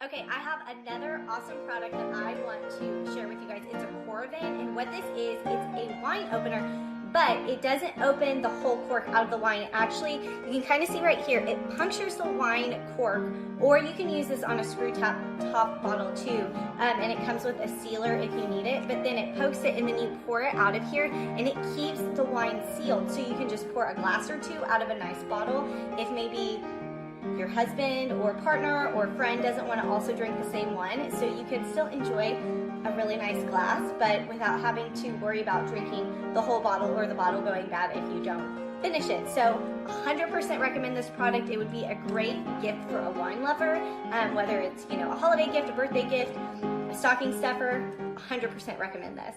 Okay, I have another awesome product that I want to share with you guys. It's a Coravin, and what this is, it's a wine opener, but it doesn't open the whole cork out of the wine. Actually, you can kind of see right here, it punctures the wine cork, or you can use this on a screw top bottle too, and it comes with a sealer if you need it, but then it pokes it and then you pour it out of here, and it keeps the wine sealed, so you can just pour a glass or two out of a nice bottle if maybe your husband or partner or friend doesn't want to also drink the same one, so you can still enjoy a really nice glass, but without having to worry about drinking the whole bottle or the bottle going bad if you don't finish it. So 100% recommend this product. It would be a great gift for a wine lover, whether it's a holiday gift, a birthday gift, a stocking stuffer. 100% recommend this.